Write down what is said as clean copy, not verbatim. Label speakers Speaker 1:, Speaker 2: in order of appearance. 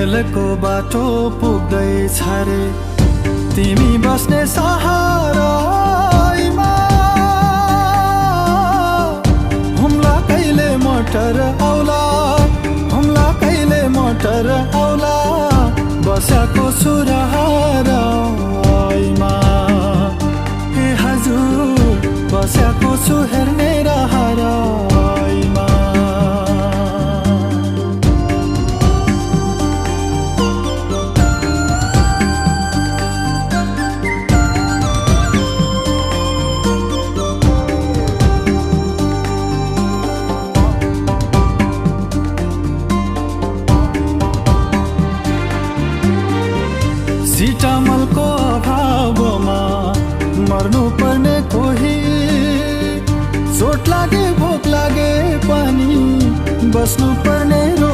Speaker 1: जेलको बाटो पुग्दैछ रे तिमी बस्ने सहारामा हुम्ला कहिले मोटर आउला हुम्ला कहिले मोटर आउला बस्याको सुरहारामा ए हजुर बस्याको छु हेर्ने रहरामा सिटामलको अभावमा मर्नु पर्ने कोही चोट लागे भोक लागे पनि बस्नु पर्ने रो